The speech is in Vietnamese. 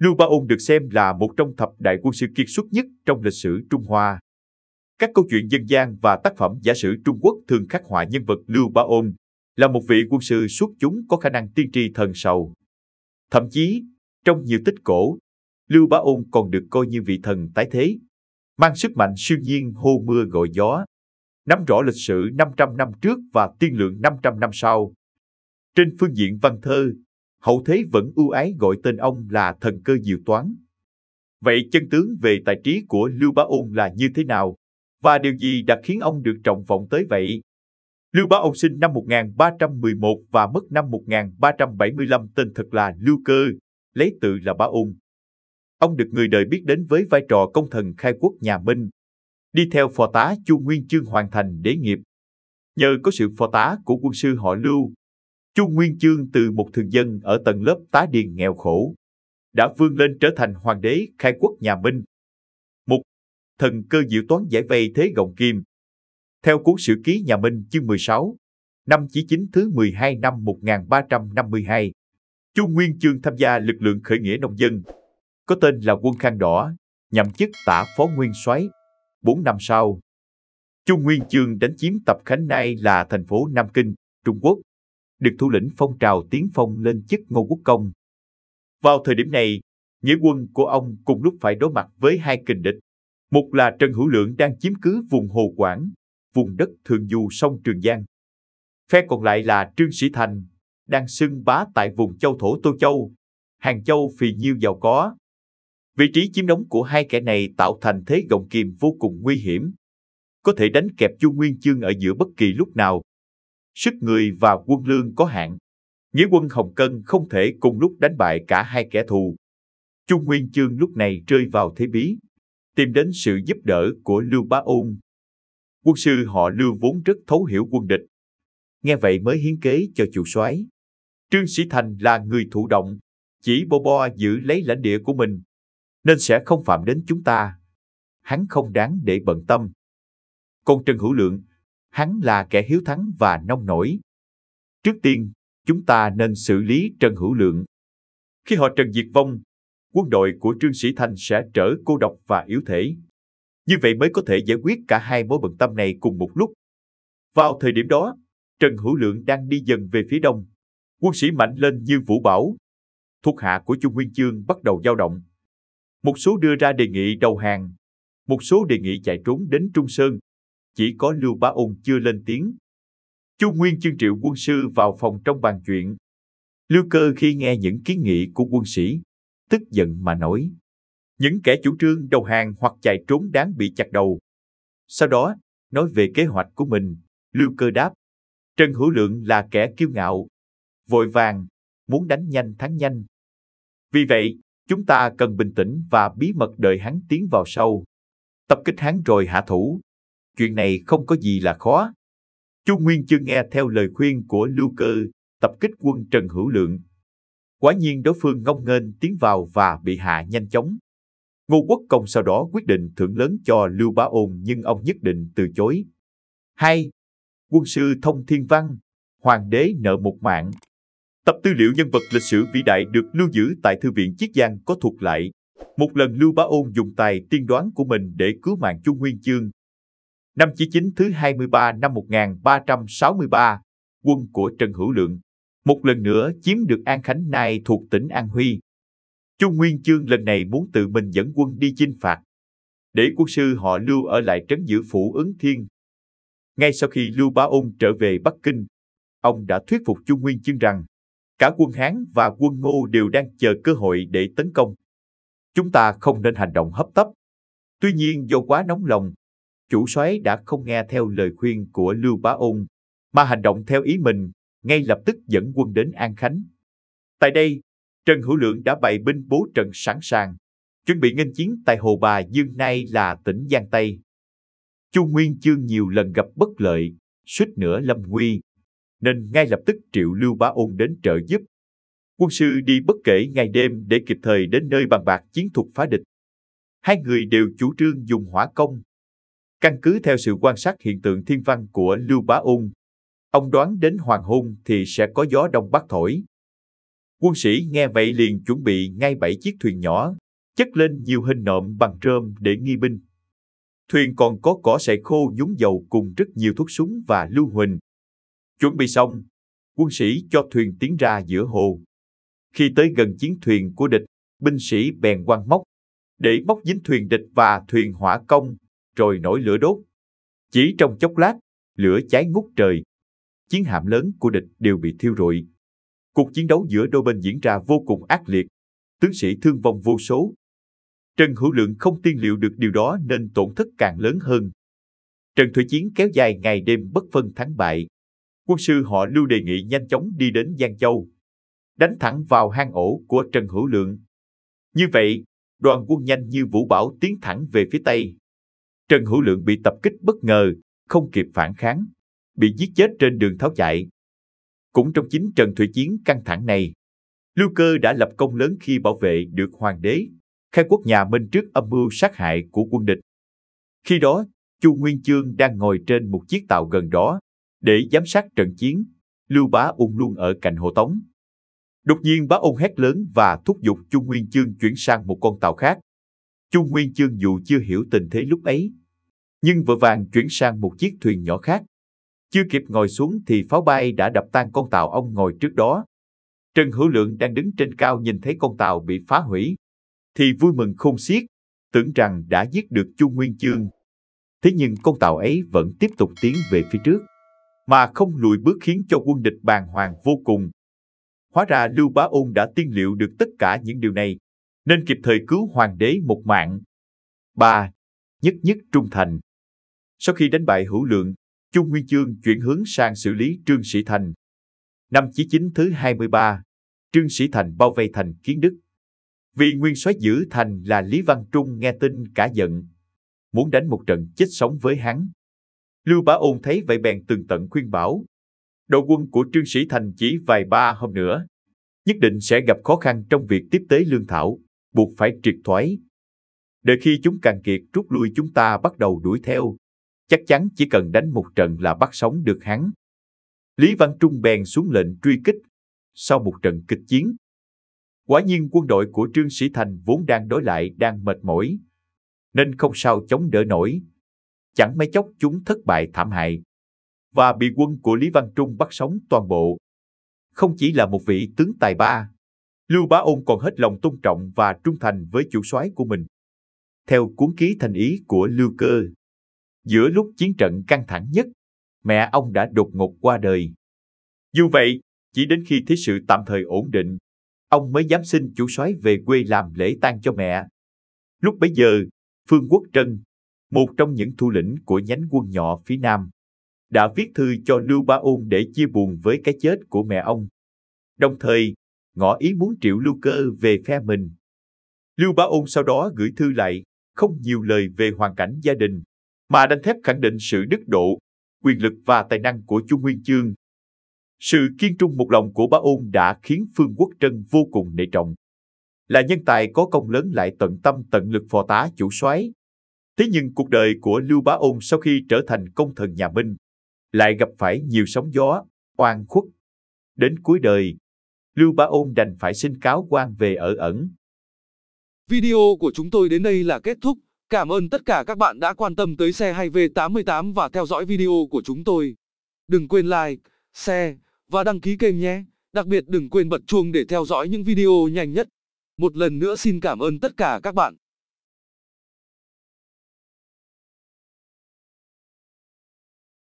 Lưu Bá Ôn được xem là một trong thập đại quân sư kiệt xuất nhất trong lịch sử Trung Hoa. Các câu chuyện dân gian và tác phẩm giả sử Trung Quốc thường khắc họa nhân vật Lưu Bá Ôn là một vị quân sư xuất chúng có khả năng tiên tri thần sầu. Thậm chí, trong nhiều tích cổ, Lưu Bá Ôn còn được coi như vị thần tái thế, mang sức mạnh siêu nhiên hô mưa gọi gió, nắm rõ lịch sử 500 năm trước và tiên lượng 500 năm sau. Trên phương diện văn thơ, hậu thế vẫn ưu ái gọi tên ông là thần cơ diệu toán. Vậy chân tướng về tài trí của Lưu Bá Ôn là như thế nào? Và điều gì đã khiến ông được trọng vọng tới vậy? Lưu Bá Ôn sinh năm 1311 và mất năm 1375, tên thật là Lưu Cơ, lấy tự là Bá Ôn. Ông được người đời biết đến với vai trò công thần khai quốc nhà Minh, đi theo phò tá Chu Nguyên Chương hoàn thành đế nghiệp. Nhờ có sự phò tá của quân sư họ Lưu, Chu Nguyên Chương từ một thường dân ở tầng lớp tá điền nghèo khổ, đã vươn lên trở thành hoàng đế khai quốc nhà Minh. Mục thần cơ diệu toán giải vây thế gọng kim. Theo cuốn Sử ký nhà Minh chương 16, năm Chí Chính thứ 12 năm 1352, Chu Nguyên Chương tham gia lực lượng khởi nghĩa nông dân, có tên là Quân Khăn Đỏ, nhậm chức tả phó nguyên soái. 4 năm sau, Chu Nguyên Chương đánh chiếm Tập Khánh nay là thành phố Nam Kinh, Trung Quốc, được thủ lĩnh phong trào tiến phong lên chức Ngô Quốc Công. Vào thời điểm này, nghĩa quân của ông cùng lúc phải đối mặt với hai kình địch. Một là Trần Hữu Lượng đang chiếm cứ vùng Hồ Quảng, vùng đất thượng du sông Trường Giang. Phe còn lại là Trương Sĩ Thành, đang xưng bá tại vùng châu thổ Tô Châu, Hàng Châu phì nhiêu giàu có. Vị trí chiếm đóng của hai kẻ này tạo thành thế gọng kìm vô cùng nguy hiểm, có thể đánh kẹp Chu Nguyên Chương ở giữa bất kỳ lúc nào. Sức người và quân lương có hạn, nghĩa quân Hồng Cân không thể cùng lúc đánh bại cả hai kẻ thù. Chu Nguyên Chương lúc này rơi vào thế bí, tìm đến sự giúp đỡ của Lưu Bá Ôn. Quân sư họ Lưu vốn rất thấu hiểu quân địch, nghe vậy mới hiến kế cho chủ soái. Trương Sĩ Thành là người thụ động, chỉ bo giữ lấy lãnh địa của mình, nên sẽ không phạm đến chúng ta. Hắn không đáng để bận tâm. Còn Trần Hữu Lượng, hắn là kẻ hiếu thắng và nông nổi. Trước tiên, chúng ta nên xử lý Trần Hữu Lượng. Khi họ Trần diệt vong, quân đội của Trương Sĩ Thành sẽ trở cô độc và yếu thể. Như vậy mới có thể giải quyết cả hai mối bận tâm này cùng một lúc. Vào thời điểm đó, Trần Hữu Lượng đang đi dần về phía đông. Quân sĩ mạnh lên như vũ bão. Thuộc hạ của Chu Nguyên Chương bắt đầu dao động. Một số đưa ra đề nghị đầu hàng, một số đề nghị chạy trốn đến Trung Sơn. Chỉ có Lưu Bá Ôn chưa lên tiếng. Chu Nguyên Chương triệu quân sư vào phòng trong bàn chuyện. Lưu Cơ khi nghe những kiến nghị của quân sĩ, tức giận mà nói: những kẻ chủ trương đầu hàng hoặc chạy trốn đáng bị chặt đầu. Sau đó, nói về kế hoạch của mình, Lưu Cơ đáp: Trần Hữu Lượng là kẻ kiêu ngạo, vội vàng, muốn đánh nhanh thắng nhanh. Vì vậy, chúng ta cần bình tĩnh và bí mật đợi hắn tiến vào sau. Tập kích hắn rồi hạ thủ. Chuyện này không có gì là khó. Chu Nguyên Chương nghe theo lời khuyên của Lưu Cơ, tập kích quân Trần Hữu Lượng. Quả nhiên đối phương ngông nghênh tiến vào và bị hạ nhanh chóng. Ngô Quốc Công sau đó quyết định thưởng lớn cho Lưu Bá Ôn, nhưng ông nhất định từ chối. 2. Quân sư thông thiên văn, hoàng đế nợ một mạng. Tập tư liệu nhân vật lịch sử vĩ đại được lưu giữ tại Thư viện Chiết Giang có thuật lại. Một lần Lưu Bá Ôn dùng tài tiên đoán của mình để cứu mạng Chu Nguyên Chương. Năm Chí Chính thứ 23 năm 1363, quân của Trần Hữu Lượng một lần nữa chiếm được An Khánh nay thuộc tỉnh An Huy. Chu Nguyên Chương lần này muốn tự mình dẫn quân đi chinh phạt, để quân sư họ Lưu ở lại trấn giữ phủ Ứng Thiên. Ngay sau khi Lưu Bá Ôn trở về Bắc Kinh, ông đã thuyết phục Chu Nguyên Chương rằng cả quân Hán và quân Ngô đều đang chờ cơ hội để tấn công. Chúng ta không nên hành động hấp tấp. Tuy nhiên do quá nóng lòng, chủ soái đã không nghe theo lời khuyên của Lưu Bá Ôn, mà hành động theo ý mình, ngay lập tức dẫn quân đến An Khánh. Tại đây, Trần Hữu Lượng đã bày binh bố trận sẵn sàng, chuẩn bị nghênh chiến tại Hồ Bà Dương nay là tỉnh Giang Tây. Chu Nguyên Chương nhiều lần gặp bất lợi, suýt nữa lâm nguy, nên ngay lập tức triệu Lưu Bá Ôn đến trợ giúp. Quân sư đi bất kể ngày đêm để kịp thời đến nơi bàn bạc chiến thuật phá địch. Hai người đều chủ trương dùng hỏa công. Căn cứ theo sự quan sát hiện tượng thiên văn của Lưu Bá Ôn, ông đoán đến hoàng hôn thì sẽ có gió đông bắc thổi. Quân sĩ nghe vậy liền chuẩn bị ngay 7 chiếc thuyền nhỏ, chất lên nhiều hình nộm bằng rơm để nghi binh. Thuyền còn có cỏ sậy khô nhúng dầu cùng rất nhiều thuốc súng và lưu huỳnh. Chuẩn bị xong, quân sĩ cho thuyền tiến ra giữa hồ. Khi tới gần chiến thuyền của địch, binh sĩ bèn quăng móc, để móc dính thuyền địch và thuyền hỏa công, rồi nổi lửa đốt. Chỉ trong chốc lát, lửa cháy ngút trời. Chiến hạm lớn của địch đều bị thiêu rụi. Cuộc chiến đấu giữa đôi bên diễn ra vô cùng ác liệt, tướng sĩ thương vong vô số. Trần Hữu Lượng không tiên liệu được điều đó nên tổn thất càng lớn hơn. Trận thủy chiến kéo dài ngày đêm bất phân thắng bại. Quân sư họ Lưu đề nghị nhanh chóng đi đến Giang Châu, đánh thẳng vào hang ổ của Trần Hữu Lượng. Như vậy, đoàn quân nhanh như vũ bão tiến thẳng về phía Tây. Trần Hữu Lượng bị tập kích bất ngờ, không kịp phản kháng, bị giết chết trên đường tháo chạy. Cũng trong chính trận thủy chiến căng thẳng này, Lưu Cơ đã lập công lớn khi bảo vệ được hoàng đế, khai quốc nhà Minh trước âm mưu sát hại của quân địch. Khi đó, Chu Nguyên Chương đang ngồi trên một chiếc tàu gần đó để giám sát trận chiến. Lưu Bá Ôn luôn ở cạnh hộ tống. Đột nhiên Bá Ôn hét lớn và thúc giục Chu Nguyên Chương chuyển sang một con tàu khác. Chu Nguyên Chương dù chưa hiểu tình thế lúc ấy, nhưng vội vàng chuyển sang một chiếc thuyền nhỏ khác. Chưa kịp ngồi xuống thì pháo bay đã đập tan con tàu ông ngồi trước đó. Trần Hữu Lượng đang đứng trên cao nhìn thấy con tàu bị phá hủy, thì vui mừng khôn xiết, tưởng rằng đã giết được Chu Nguyên Chương. Thế nhưng con tàu ấy vẫn tiếp tục tiến về phía trước, mà không lùi bước khiến cho quân địch bàng hoàng vô cùng. Hóa ra Lưu Bá Ôn đã tiên liệu được tất cả những điều này, nên kịp thời cứu hoàng đế một mạng. 3. Nhất nhất trung thành. Sau khi đánh bại Hữu Lượng, Chu Nguyên Chương chuyển hướng sang xử lý Trương Sĩ Thành. Năm Chí Chính thứ 23, Trương Sĩ Thành bao vây thành Kiến Đức. Vị nguyên soái giữ thành là Lý Văn Trung nghe tin cả giận, muốn đánh một trận chết sống với hắn. Lưu Bá Ôn thấy vậy bèn tường tận khuyên bảo, đội quân của Trương Sĩ Thành chỉ vài ba hôm nữa, nhất định sẽ gặp khó khăn trong việc tiếp tế lương thảo, buộc phải triệt thoái. Đợi khi chúng cạn kiệt rút lui chúng ta bắt đầu đuổi theo, chắc chắn chỉ cần đánh một trận là bắt sống được hắn. Lý Văn Trung bèn xuống lệnh truy kích. Sau một trận kịch chiến, quả nhiên quân đội của Trương Sĩ Thành vốn đang đối lại đang mệt mỏi, nên không sao chống đỡ nổi. Chẳng mấy chốc chúng thất bại thảm hại, và bị quân của Lý Văn Trung bắt sống toàn bộ. Không chỉ là một vị tướng tài ba, Lưu Bá Ôn còn hết lòng tôn trọng và trung thành với chủ soái của mình. Theo cuốn ký thành ý của Lưu Cơ, giữa lúc chiến trận căng thẳng nhất, mẹ ông đã đột ngột qua đời. Dù vậy, chỉ đến khi thế sự tạm thời ổn định, ông mới dám xin chủ soái về quê làm lễ tang cho mẹ. Lúc bấy giờ, Phương Quốc Trân, một trong những thủ lĩnh của nhánh quân nhỏ phía Nam, đã viết thư cho Lưu Bá Ôn để chia buồn với cái chết của mẹ ông, đồng thời ngỏ ý muốn triệu Lưu Cơ về phe mình. Lưu Bá Ôn sau đó gửi thư lại, không nhiều lời về hoàn cảnh gia đình, mà đanh thép khẳng định sự đức độ, quyền lực và tài năng của Chu Nguyên Chương. Sự kiên trung một lòng của Bá Ôn đã khiến Phương Quốc Trân vô cùng nể trọng. Là nhân tài có công lớn lại tận tâm tận lực phò tá chủ soái. Thế nhưng cuộc đời của Lưu Bá Ôn sau khi trở thành công thần nhà Minh lại gặp phải nhiều sóng gió, oan khuất. Đến cuối đời, Lưu Bá Ôn đành phải xin cáo quan về ở ẩn. Video của chúng tôi đến đây là kết thúc. Cảm ơn tất cả các bạn đã quan tâm tới xe 2V88 và theo dõi video của chúng tôi. Đừng quên like, share và đăng ký kênh nhé. Đặc biệt đừng quên bật chuông để theo dõi những video nhanh nhất. Một lần nữa xin cảm ơn tất cả các bạn.